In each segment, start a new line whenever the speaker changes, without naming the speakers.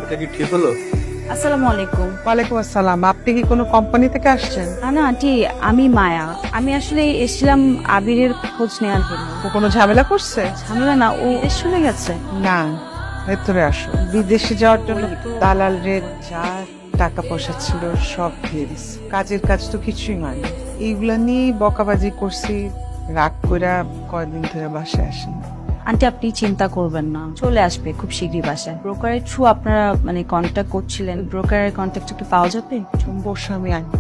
এটা কি ঠিক হলো?
আসসালামু আলাইকুম।
ওয়ালাইকুম আসসালাম। আপনি কি কোনো কোম্পানি থেকে আসছেন?
না আন্টি, আমি মায়া। আমি আসলে এসেছিলাম আবিরের খোঁজ নেওয়ার জন্য।
ও কোনো ঝামেলা করছে?
ঝামেলা না, ও দেশ চলে গেছে।
না, ভেতরে আসো। বিদেশে যাওয়ার জন্য দালাল রে যা টাকা পয়সা ছিল সব দিয়ে দিছে। কাজের কাজ তো কিছুই নয়। এইগুলা নিয়ে বকাবাজি করছি, রাগ কইরা কয়দিন ধরে বাসায় আসেন।
আন্টি আপনি চিন্তা করবেন না, চলে আসবে খুব শীঘ্রই বাসায়। ব্রোকারের থ্রু আপনারা কন্ট্যাক্ট করছিলেন, ব্রোকারের কন্ট্যাক্ট একটু পাওয়া যাবে?
বসে আমি আনি।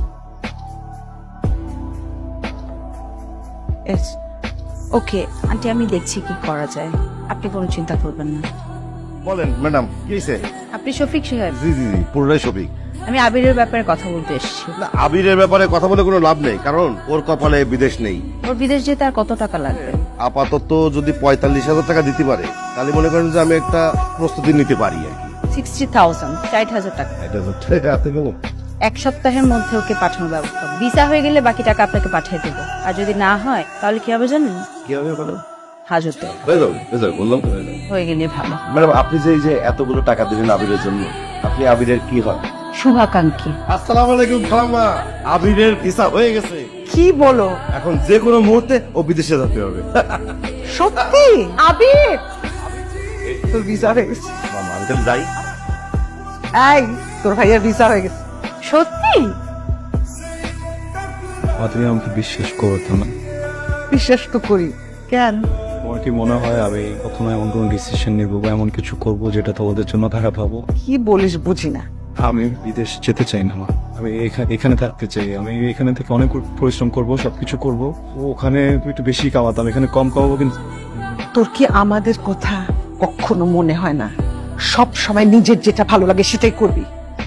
ওকে আন্টি, আমি দেখছি কি করা যায়, আপনি কোনো চিন্তা করবেন না।
বলেন ম্যাডাম, কি হয়েছে?
আপনি শফিক সাহেব?
জি জি জি, পুরোটাই শফিক।
আমি আবিরের ব্যাপারে কথা বলতে এসেছি।
না, আবিরের ব্যাপারে কথা বলে কোনো লাভ নেই, কারণ ওর কপালে বিদেশ নেই।
ওর বিদেশ যেতে আর কত টাকা লাগবে?
আপাতত যদি 45,000 টাকা দিতে পারে, তাহলে মনে করেন যে আমি একটা প্রস্তুতি নিতে পারি আর কি।
60,000, 60,000 টাকা।
এটা হাতে গেল।
এক সপ্তাহের মধ্যে ওকে পাঠানোর ব্যবস্থা। ভিসা হয়ে গেলে বাকি টাকা আপনাকে পাঠিয়ে দেবো, আর যদি না হয় তাহলে কি হবে জানেন?
কি হবে বলো?
হাজতে
বললাম তো,
হয়ে গেলে ভালো।
ম্যাডাম আপনি যে এই যে এতগুলো টাকা দিলেন আবিরের জন্য, আপনি আবিরের কি হয়?
শুভাকাঙ্ক্ষী।
আসসালামু আলাইকুম খালাম্মা, আবিরের ভিসা হয়ে গেছে।
কি বলো?
এখন যে কোনো মুহূর্তে ও বিদেশে যেতে হবে।
সত্যি? আবির তোর ভিসা হয়ে গেছে।
মামা আমি তাহলে যাই।
এই তোর ভাইয়ের ভিসা হয়ে গেছে।
সত্যি?
তুমি আমাকে বিশ্বাস করতো না।
বিশ্বাস তো করি। কেন?
তোমার কি মনে হয় আমি কখনো এমন কোনো ডিসিশন নেবো বা এমন কিছু করবো যেটা তোমাদের জন্য খারাপ হবো?
কি বলিস বুঝি না।
আমি বিদেশ যেতে চাই না মা। আমি এখানে থাকতে চাই। আমি এখানে থেকে অনেক পরিশ্রম করব, সবকিছু করব। ওখানে একটু বেশি কামাতাম, এখানে কম কামাবো। কিন্তু
তোর কি আমাদের কথা কখনো মনে হয় না? সব সময় নিজের যেটা ভালো লাগে সেটাই করবি।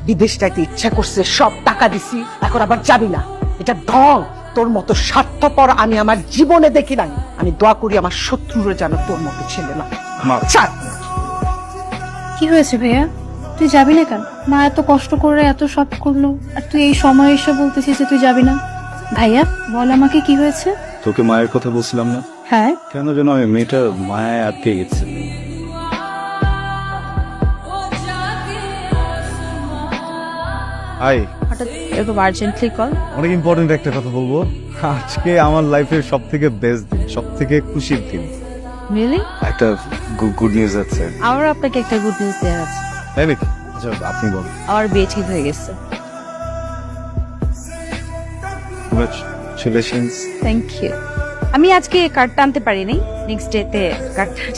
বিদেশ যাইতে ইচ্ছা করছে, সব টাকা দিছি, এখন আবার যাবি না। এটা ঢং। তোর মতো স্বার্থপর আমি আমার জীবনে দেখি নাই। আমি দোয়া করি আমার শত্রুরে যেন তোর মতো ছেলে না।
মা,
ছাড়।
কি হয়েছে ভাইয়া? তুই যাবি না কেন? মা এত কষ্ট করে এত সব করলো, আর তুই এই সময় এসে বলতেছিস যে তুই যাবি না। ভাইয়া বল আমাকে কি হয়েছে?
তোকে মায়ের কথা বলছিলাম না?
হ্যাঁ,
কেন যেন আমি মেয়েটা মায়ায় আটকে গেছে।
হাই,
হঠাৎ এরকম আর্জেন্টলি কল?
অনেক ইম্পর্টেন্ট একটা কথা বলবো। আজকে আমার লাইফের সব থেকে বেস্ট দিন, সব থেকে খুশির দিন।
রিয়েলি?
একটা গুড নিউজ আছে।
আমারও আপনাকে একটা গুড নিউজ দেওয়ার আছে।
তাই নাকি? আচ্ছা আপনি বলুন।
আমার বিয়ে ঠিক হয়ে গেছে।
কংগ্রাচুলেশনস।
Thank you. আমি আজকে কার্ডটা আনতে পারিনি, নেক্সট ডেতে কার্ডটা